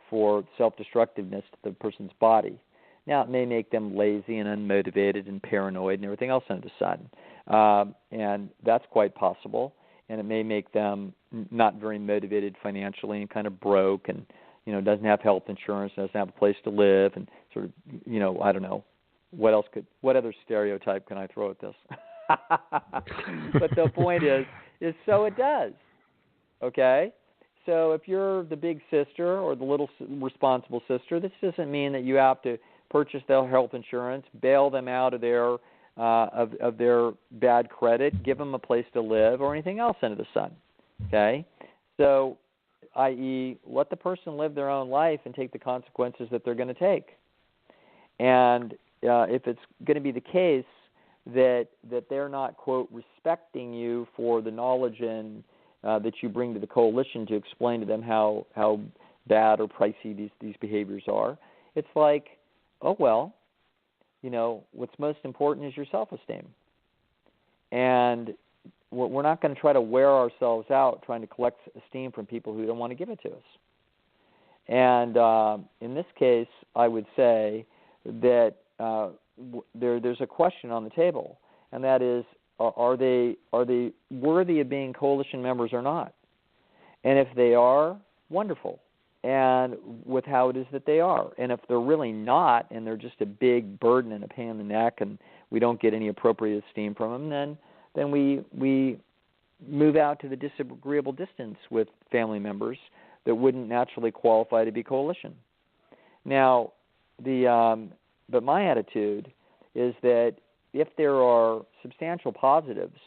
for self-destructiveness to the person's body. Now, it may make them lazy and unmotivated and paranoid and everything else under the sun. And that's quite possible. And it may make them not very motivated financially and kind of broke and, doesn't have health insurance, doesn't have a place to live, and sort of, I don't know, what other stereotype can I throw at this? But the point is so it does, okay? So if you're the big sister or the little responsible sister, this doesn't mean that you have to purchase their health insurance, bail them out of their of their bad credit, give them a place to live, or anything else under the sun, okay? So, i.e., let the person live their own life and take the consequences that they're going to take. And if it's going to be the case that they're not, quote, respecting you for the knowledge and that you bring to the coalition to explain to them how bad or pricey these behaviors are. It's like, oh, well, what's most important is your self-esteem. And we're not going to try to wear ourselves out trying to collect esteem from people who don't want to give it to us. And in this case, I would say that there's a question on the table, and that is, are they worthy of being coalition members or not? And if they are, wonderful, and with how it is that they are. And if they're really not, and they're just a big burden and a pain in the neck, and we don't get any appropriate esteem from them, then we move out to the disagreeable distance with family members that wouldn't naturally qualify to be coalition. Now, but my attitude is that if there are substantial positives,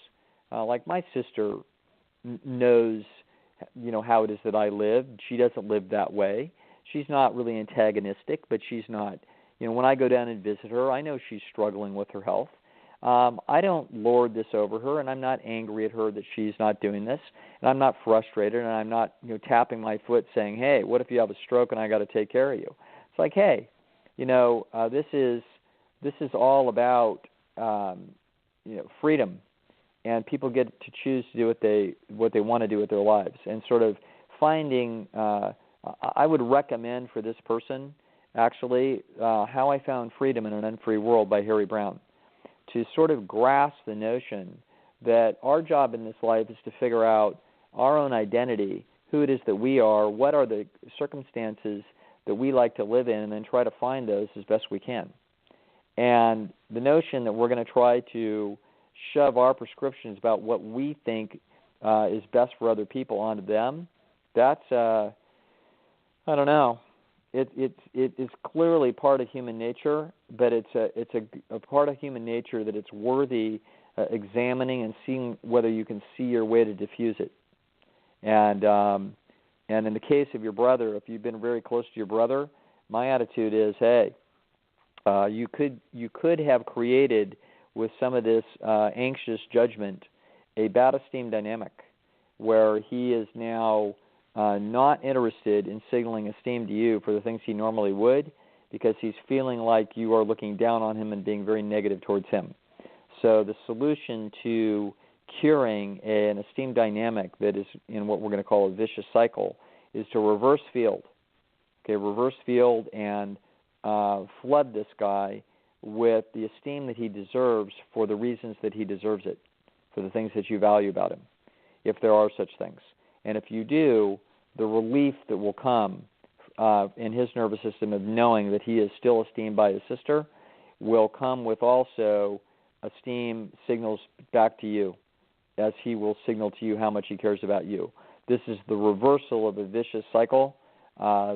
like my sister knows, how it is that I live. She doesn't live that way. She's not really antagonistic, but she's not, when I go down and visit her, I know she's struggling with her health. I don't lord this over her, and I'm not angry at her that she's not doing this, and I'm not frustrated, and I'm not, tapping my foot saying, hey, what if you have a stroke and I got to take care of you? It's like, hey, this is all about, freedom, and people get to choose to do what they want to do with their lives, and sort of finding. I would recommend for this person actually How I Found Freedom in an Unfree World by Harry Brown, to sort of grasp the notion that our job in this life is to figure out our own identity, who it is that we are, what are the circumstances that we like to live in, and then try to find those as best we can. And the notion that we're going to try to shove our prescriptions about what we think is best for other people onto them, that's, I don't know. It is clearly part of human nature, but it's a part of human nature that it's worthy examining and seeing whether you can see your way to diffuse it. And in the case of your brother, if you've been very close to your brother, my attitude is, hey, you could have created with some of this anxious judgment a bad esteem dynamic where he is now not interested in signaling esteem to you for the things he normally would, because he's feeling like you are looking down on him and being very negative towards him. So the solution to curing an esteem dynamic that is in what we're going to call a vicious cycle is to reverse field. Okay, reverse field and flood this guy with the esteem that he deserves for the reasons that he deserves it, for the things that you value about him, if there are such things. And if you do, the relief that will come in his nervous system of knowing that he is still esteemed by his sister will come with also esteem signals back to you, as he will signal to you how much he cares about you. This is the reversal of a vicious cycle,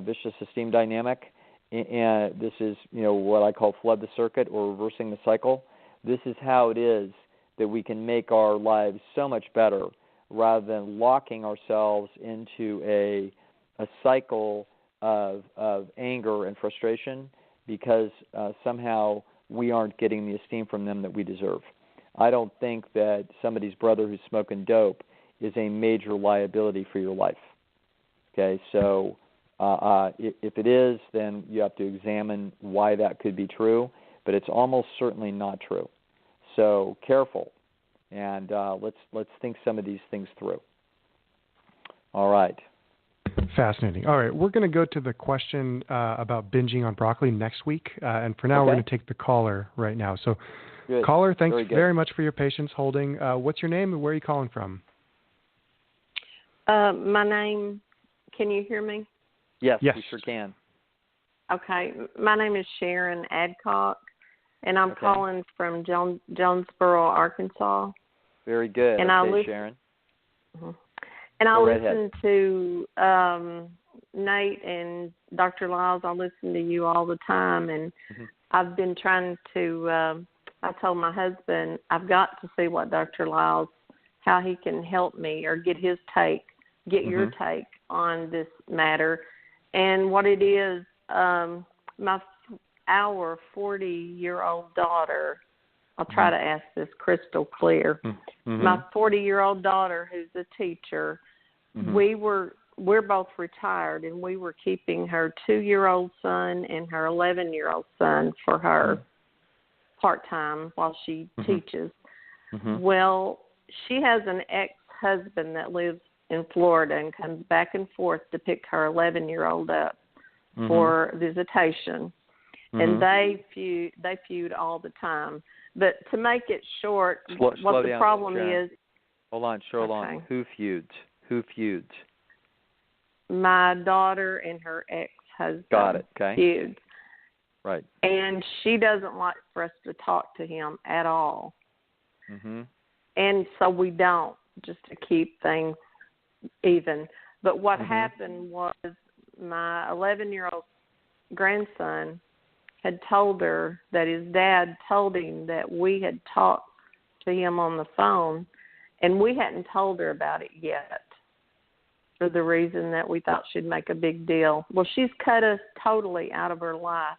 vicious esteem dynamic, and this is what I call flood the circuit or reversing the cycle. This is how it is that we can make our lives so much better, rather than locking ourselves into a cycle of anger and frustration because somehow we aren't getting the esteem from them that we deserve. I don't think that somebody's brother who's smoking dope is a major liability for your life. Okay, so if it is, then you have to examine why that could be true, but it's almost certainly not true. So careful. And let's think some of these things through. All right. Fascinating. All right, we're going to go to the question about binging on broccoli next week. And for now, we're going to take the caller right now. So, good. Caller, thanks very much for your patience holding. What's your name and where are you calling from? My name, can you hear me? Yes, we sure can. Okay. My name is Sharon Adcock, and I'm calling from Jonesboro, Arkansas. Very good. And Sharon. Mm-hmm. And I listen to Nate and Dr. Lisle. I listen to you all the time, and I've been trying to. I told my husband I've got to see what Dr. Lisle, how he can help me or get his take, your take on this matter, and what it is. My 40-year-old daughter I'll try to ask this crystal clear. My 40-year-old daughter, who's a teacher, we're both retired, and we were keeping her 2-year-old son and her 11-year-old son for her part-time while she teaches. Well, she has an ex-husband that lives in Florida and comes back and forth to pick her 11-year-old up for visitation. And they feud all the time. But to make it short, what the problem is... Hold on. Who feuds? My daughter and her ex-husband. Got it. Okay. Feuds. Right. And she doesn't like for us to talk to him at all. And so we don't, just to keep things even. But what happened was my 11-year-old grandson had told her that his dad told him that we had talked to him on the phone, and we hadn't told her about it yet for the reason that we thought she'd make a big deal. Well, she's cut us totally out of her life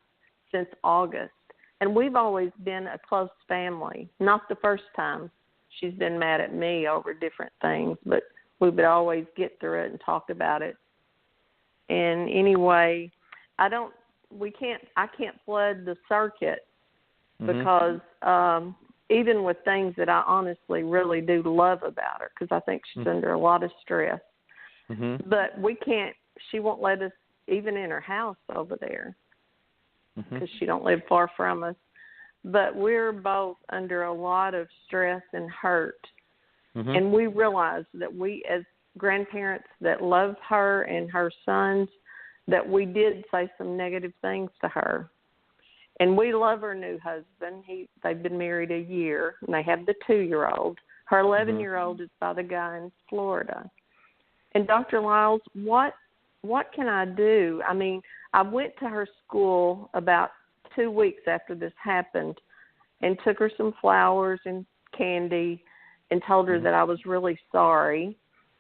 since August, and we've always been a close family. Not the first time she's been mad at me over different things, but we would always get through it and talk about it. And anyway, I can't flood the circuit because even with things that I honestly really do love about her, because I think she's under a lot of stress. But she won't let us even in her house over there because she don't live far from us. But we're both under a lot of stress and hurt. And we realize that we, as grandparents that love her and her sons, that we did say some negative things to her. And we love her new husband. They've been married a year, and they have the 2-year-old. Her 11-year-old is by the guy in Florida. And Dr. Lisle, what can I do? I mean, I went to her school about 2 weeks after this happened and took her some flowers and candy and told her that I was really sorry.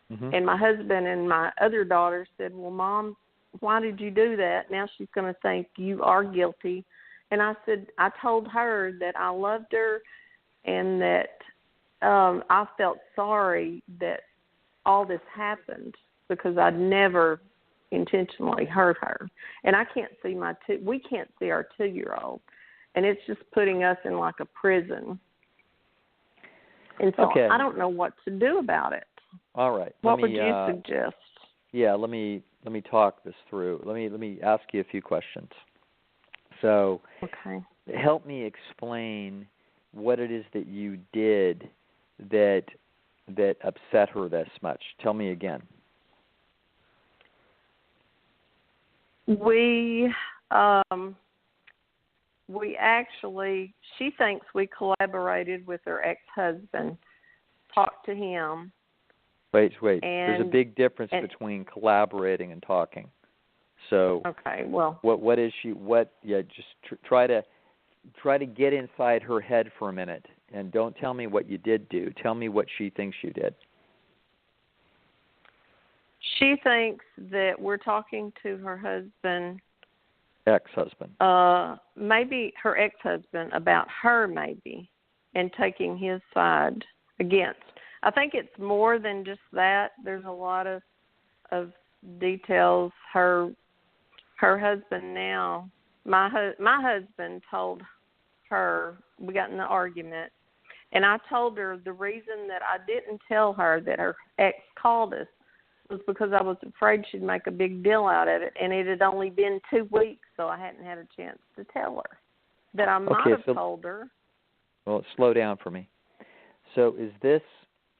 And my husband and my other daughter said, well, Mom, why did you do that? Now she's going to think you are guilty. And I said, I told her that I loved her and that I felt sorry that all this happened because I'd never intentionally hurt her. And we can't see our 2-year-old. And it's just putting us in like a prison. And so I don't know what to do about it. All right. What would you suggest? Yeah, let me talk this through. Let me ask you a few questions. So, help me explain what it is that you did that upset her this much. Tell me again. We actually, she thinks we collaborated with her ex-husband, talked to him. Wait. There's a big difference between collaborating and talking. So, what is she? Just try to get inside her head for a minute, and don't tell me what you did do. Tell me what she thinks you did. She thinks that we're talking to her husband, ex-husband. Maybe her ex-husband about her, maybe, and taking his side against. I think it's more than just that. There's a lot of details. Her husband now, my husband told her, we got in an argument, and I told her the reason that I didn't tell her that her ex called us was because I was afraid she'd make a big deal out of it, and it had only been 2 weeks, so I hadn't had a chance to tell her that I might have told her. Well, slow down for me. So is this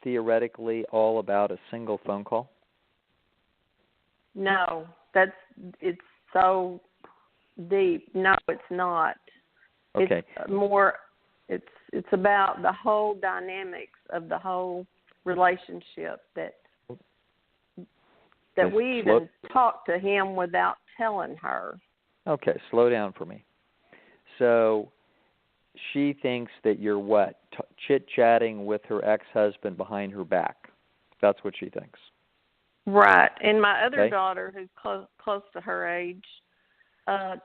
theoretically all about a single phone call? No, it's so deep. No, it's not. Okay. It's more. It's about the whole dynamics of the whole relationship that we even talked to him without telling her. Okay, slow down for me. So she thinks that you're what? Chit-chatting with her ex-husband behind her back. That's what she thinks. Right. And my other daughter, who's close to her age,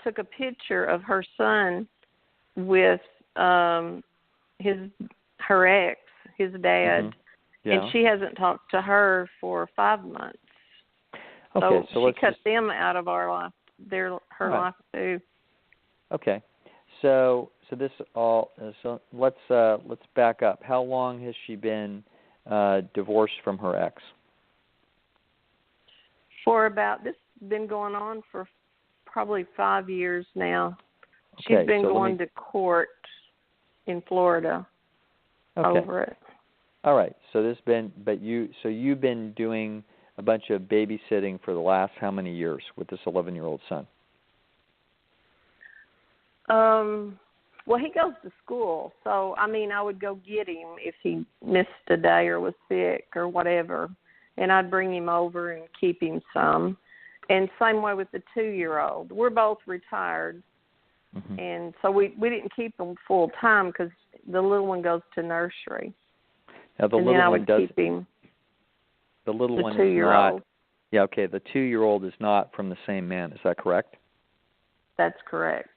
took a picture of her son with her ex, his dad, Mm-hmm. Yeah. and she hasn't talked to her for 5 months. Okay, so she cut them out of our life, her life too. Okay, so this all. So let's back up. How long has she been divorced from her ex? This has been going on for probably 5 years now. Okay, She's been going to court in Florida over it. All right. So you've been doing a bunch of babysitting for the last how many years with this 11-year-old son? Well, he goes to school, so I would go get him if he missed a day or was sick or whatever, and I'd bring him over and keep him some. And same way with the 2-year-old. We're both retired, and so we didn't keep him full time because the little one goes to nursery. Now the little one does. Keep him. The little one 2-year-old. is not. Yeah, okay. The 2-year-old is not from the same man. Is that correct? That's correct.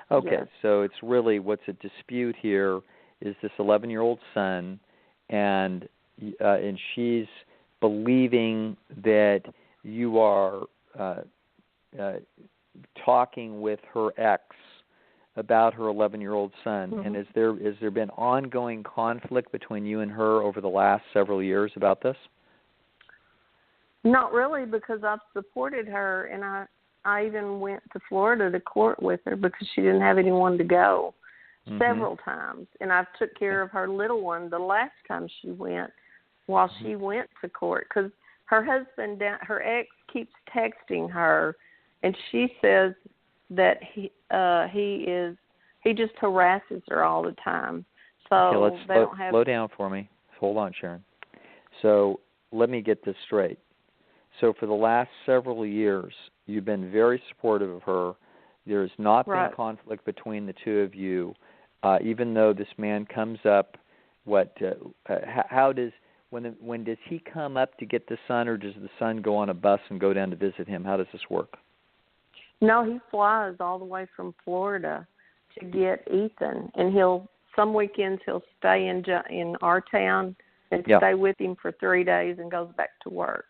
Okay, yes. So it's really what's at dispute here is this 11-year-old son, and she's believing that you are talking with her ex about her 11-year-old son. And has there been ongoing conflict between you and her over the last several years about this? Not really, because I've supported her, and I even went to Florida to court with her because she didn't have anyone to go several times. And I took care of her little one the last time she went while she went to court because her husband, her ex, keeps texting her, and she says that he just harasses her all the time. So okay, they don't have. Slow down for me. Hold on, Sharon. So let me get this straight. So for the last several years, you've been very supportive of her. There's not been conflict between the two of you, even though this man comes up. How does when does he come up to get the son, or does the son go on a bus and go down to visit him? How does this work? No, he flies all the way from Florida to get Ethan, and some weekends he'll stay in our town and stay with him for 3 days and goes back to work.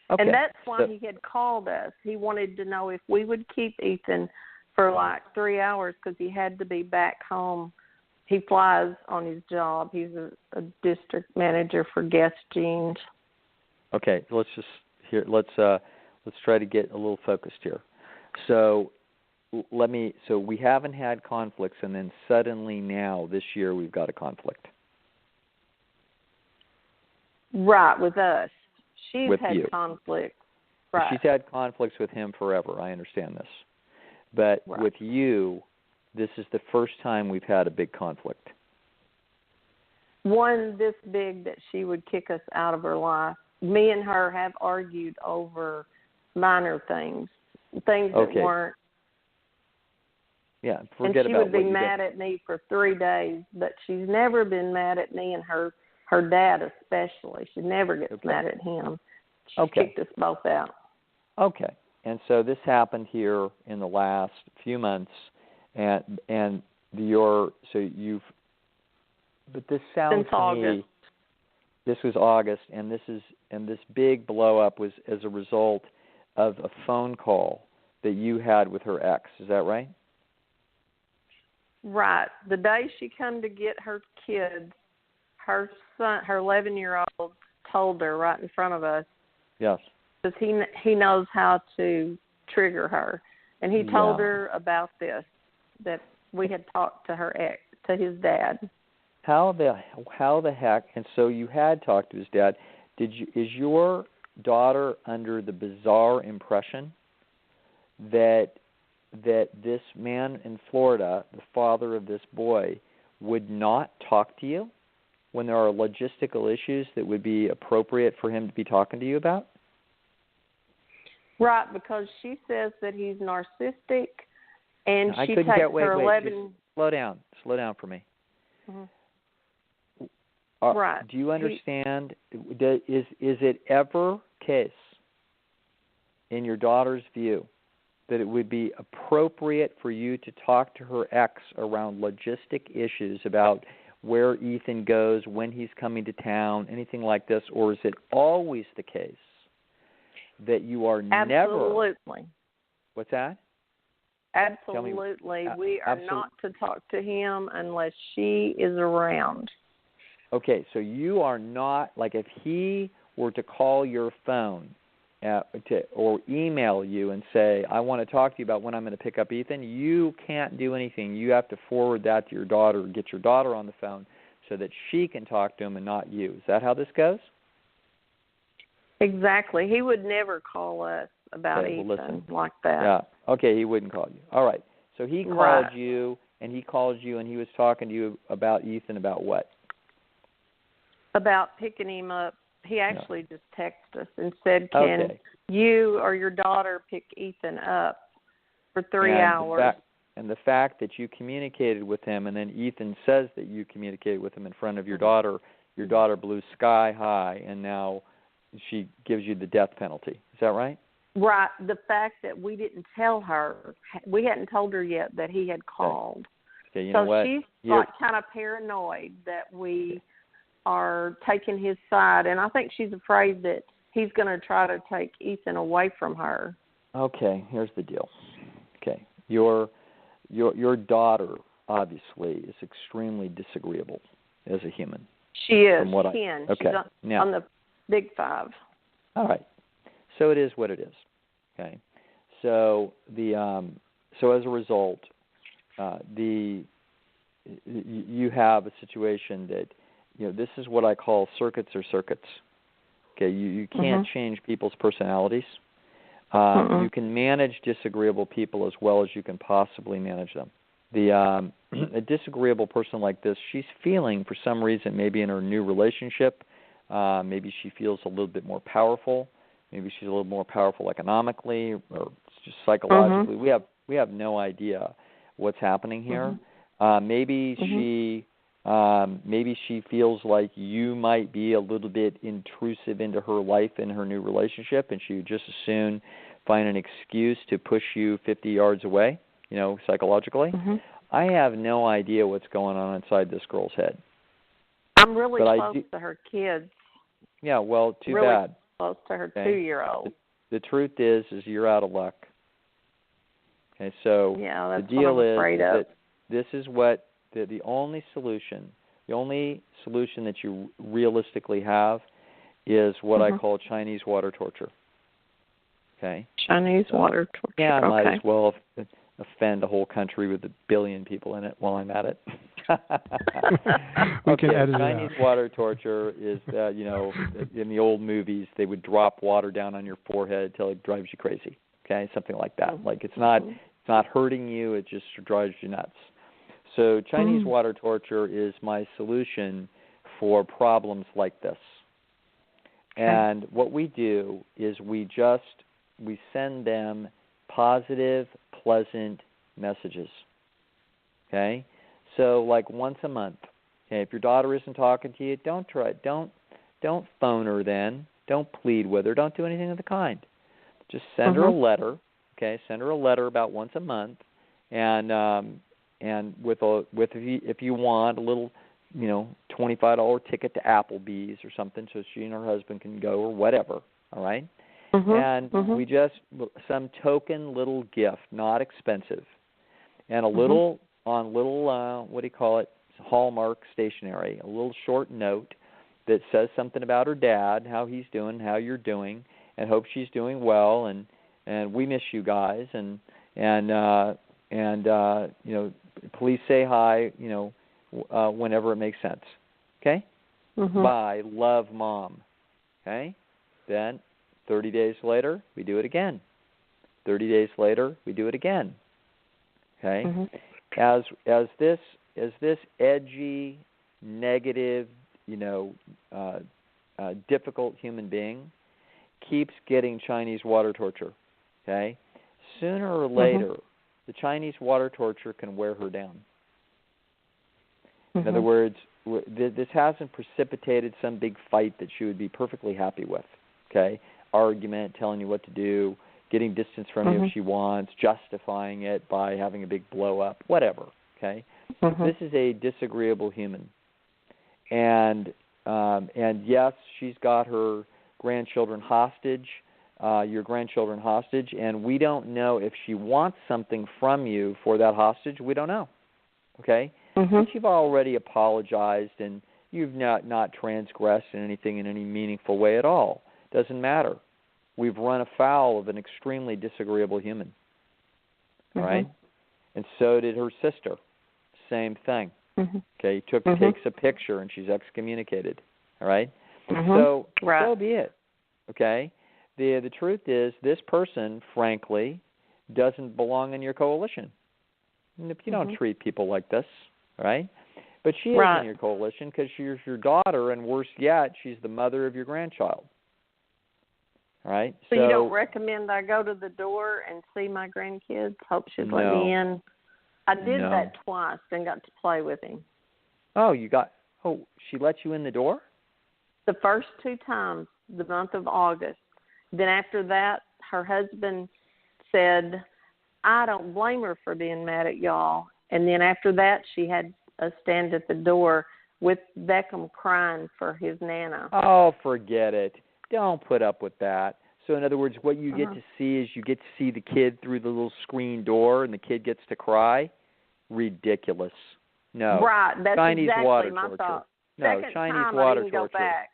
Okay. And that's why he had called us. He wanted to know if we would keep Ethan for like 3 hours because he had to be back home. He flies on his job. He's a district manager for Guest Jeans. Okay, let's try to get a little focused here. So we haven't had conflicts, and then suddenly now this year we've got a conflict. Right, with us. She's with had you. conflicts. Right. She's had conflicts with him forever. I understand this. But with you, this is the first time we've had a big conflict. One this big that she would kick us out of her life. Me and her have argued over minor things that weren't. Yeah, forget about what you did. And she would be mad at me for 3 days, but she's never been mad at me and her dad especially. She never gets mad at him. She kicked us both out. Okay. And so this happened here in the last few months, but this sounds since August. This was August, and this big blow up was as a result of a phone call that you had with her ex. Is that right? Right. The day she come to get her kids, her son, her 11-year-old, told her right in front of us. Yes. Because he knows how to trigger her, and he told her about this, that we had talked to her ex, to his dad. How the heck? And so you had talked to his dad. Is your daughter under the bizarre impression that this man in Florida, the father of this boy, would not talk to you when there are logistical issues that would be appropriate for him to be talking to you about? Right, because she says that he's narcissistic, and I she couldn't takes get, wait, her wait, 11. Slow down for me. Mm-hmm. Right. Do you understand? Is it ever case, in your daughter's view, that it would be appropriate for you to talk to her ex around logistic issues about where Ethan goes, when he's coming to town, anything like this? Or is it always the case that you are never... Absolutely. What's that? Absolutely. We are not to talk to him unless she is around. Okay, so you are not, like if he were to call your phone or email you and say, I want to talk to you about when I'm going to pick up Ethan, you can't do anything. You have to forward that to your daughter, get your daughter on the phone so that she can talk to him and not you. Is that how this goes? Exactly. He would never call us about Ethan like that. Yeah. Okay, he wouldn't call you. All right. So he called you, and he was talking to you about Ethan about what? About picking him up. He actually just texted us and said, can you or your daughter pick Ethan up for 3 hours? And the fact that you communicated with him, and then Ethan says that you communicated with him in front of your daughter blew sky high, and now she gives you the death penalty. Is that right? Right. The fact that we didn't tell her, we hadn't told her yet that he had called. Okay, you know what? So she's kind of paranoid that we are taking his side, and I think she's afraid that he's going to try to take Ethan away from her. Okay, here's the deal. Okay, your daughter obviously is extremely disagreeable as a human. She is. She's on the big 5. All right. So it is what it is. Okay. So so as a result, you have a situation that, this is what I call circuits or circuits. Okay. You can't change people's personalities. You can manage disagreeable people as well as you can possibly manage them. A disagreeable person like this, she's feeling for some reason, maybe in her new relationship, maybe she feels a little bit more powerful. Maybe she's a little more powerful economically or just psychologically. We have no idea what's happening here. Maybe she feels like you might be a little bit intrusive into her life in her new relationship, and she would just as soon find an excuse to push you 50 yards away, psychologically. I have no idea what's going on inside this girl's head. I'm really close to her kids. Yeah, well, too really bad. Close to her 2-year-old. The truth is you're out of luck. Okay, so that's the deal what I'm afraid of. that this is what the only solution that you realistically have is what I call Chinese water torture. Okay. Chinese water torture. Yeah, I might as well offend a whole country with 1 billion people in it while I'm at it. Chinese water torture is that, in the old movies, they would drop water down on your forehead till it drives you crazy. Okay, something like that. Like it's not hurting you, it just drives you nuts. So Chinese water torture is my solution for problems like this. And what we do is we send them positive, pleasant messages. Okay? So like once a month. Okay, if your daughter isn't talking to you, don't phone her then. Don't plead with her. Don't do anything of the kind. Just send her a letter. Okay, send her a letter about once a month, and if you want a little, $25 ticket to Applebee's or something, so she and her husband can go or whatever. All right, we just some token little gift, not expensive, and a little what do you call it? Hallmark stationery, a little short note that says something about her dad, how he's doing, how you're doing, and hope she's doing well, and we miss you guys, and please say hi, whenever it makes sense. Okay? Bye, love, Mom. Okay? Then 30 days later, we do it again. 30 days later, we do it again. Okay? As this edgy, negative, difficult human being keeps getting Chinese water torture, okay, sooner or later, the Chinese water torture can wear her down. In other words, this hasn't precipitated some big fight that she would be perfectly happy with, okay? Argument, telling you what to do, getting distance from you if she wants, justifying it by having a big blow-up, whatever, okay? This is a disagreeable human, and yes, she's got her grandchildren hostage, your grandchildren hostage, and we don't know if she wants something from you for that hostage. We don't know. Okay? But you've already apologized, and you've not transgressed in anything in any meaningful way at all. Doesn't matter. We've run afoul of an extremely disagreeable human. All right? And so did her sister. Same thing. Okay, takes a picture and she's excommunicated. All right? So be it. Okay? The truth is, this person, frankly, doesn't belong in your coalition. And if you don't treat people like this, right? But she is in your coalition because she's your daughter, and worse yet, she's the mother of your grandchild. All right? So you don't recommend I go to the door and see my grandkids? Hope she'd let me in. I did that twice and got to play with him. Oh, she let you in the door? The first 2 times, the month of August. Then after that, her husband said, I don't blame her for being mad at y'all. And then after that, she had us stand at the door with Beckham crying for his Nana. Oh, forget it. Don't put up with that. So in other words, what you get to see is you get to see the kid through the little screen door and the kid gets to cry? Ridiculous. No. Right. That's Chinese exactly water my torture. thought. No, Second Chinese time, water I didn't torture. Go back.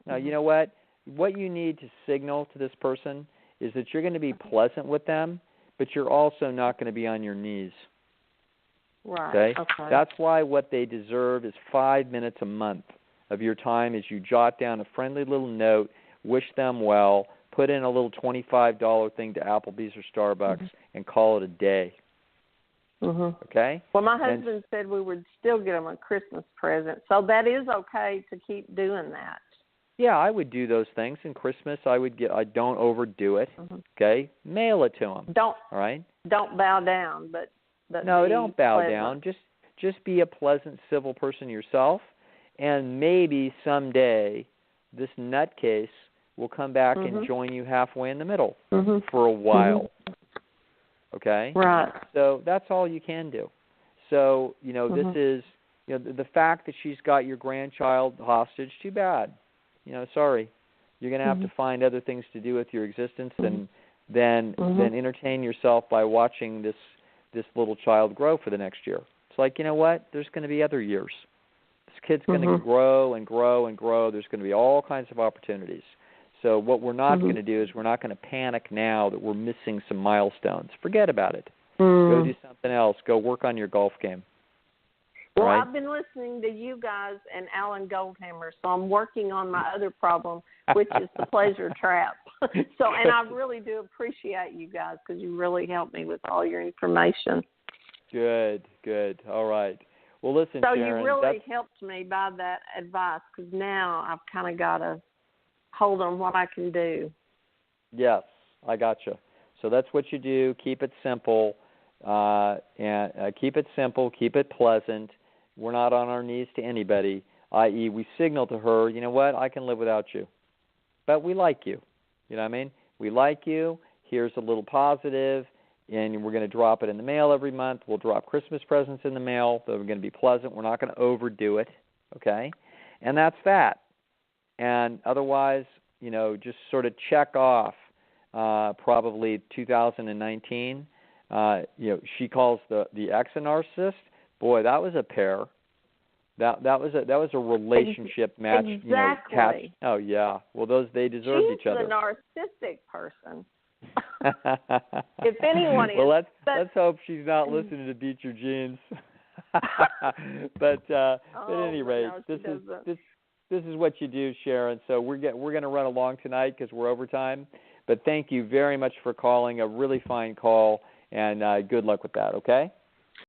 No, you know what? What you need to signal to this person is that you're going to be pleasant with them, but you're also not going to be on your knees. Right. Okay? That's why what they deserve is 5 minutes a month of your time as you jot down a friendly little note, wish them well, put in a little $25 thing to Applebee's or Starbucks, and call it a day. Okay? Well, my husband said we would still get them a Christmas present, so that is okay to keep doing that. Yeah, I would do those things. In Christmas, I don't overdo it. Okay? Mail it to them. All right? Don't bow down, but no, don't bow pleasant. down. Just be a pleasant, civil person yourself, and maybe someday this nutcase will come back and join you halfway in the middle for a while. Okay? Right. So that's all you can do. So, this is, the fact that she's got your grandchild hostage, too bad. Sorry. You're going to have to find other things to do with your existence than entertain yourself by watching this little child grow for the next year. It's like, you know what? There's going to be other years. This kid's going to grow and grow and grow. There's going to be all kinds of opportunities. So what we're not going to do is we're not going to panic now that we're missing some milestones. Forget about it. Go do something else. Go work on your golf game. Well, right? I've been listening to you guys and Alan Goldhammer, so I'm working on my other problem, which is the pleasure trap. And I really do appreciate you guys because you really helped me with all your information. Good. All right. Well, listen, so Sharon, you really helped me by that advice because now I've kind of got to hold on what I can do. Yes, I gotcha. So that's what you do. Keep it simple, keep it pleasant. We're not on our knees to anybody, i.e. we signal to her, you know what, I can live without you. But we like you. You know what I mean? We like you. Here's a little positive, and we're going to drop it in the mail every month. We'll drop Christmas presents in the mail. They're going to be pleasant. We're not going to overdo it, okay? And that's that. And otherwise, just sort of check off probably 2019. She calls the ex a narcissist. Boy, that was a pair. That was a relationship match. Exactly. Oh yeah. Well, they deserved each other. She's the narcissistic person. If anyone is. Well, let's hope she's not listening to Beat Your Jeans. But at any rate, this is what you do, Sharon. So we're going to run along tonight because we're overtime. But thank you very much for calling. A really fine call, and good luck with that. Okay.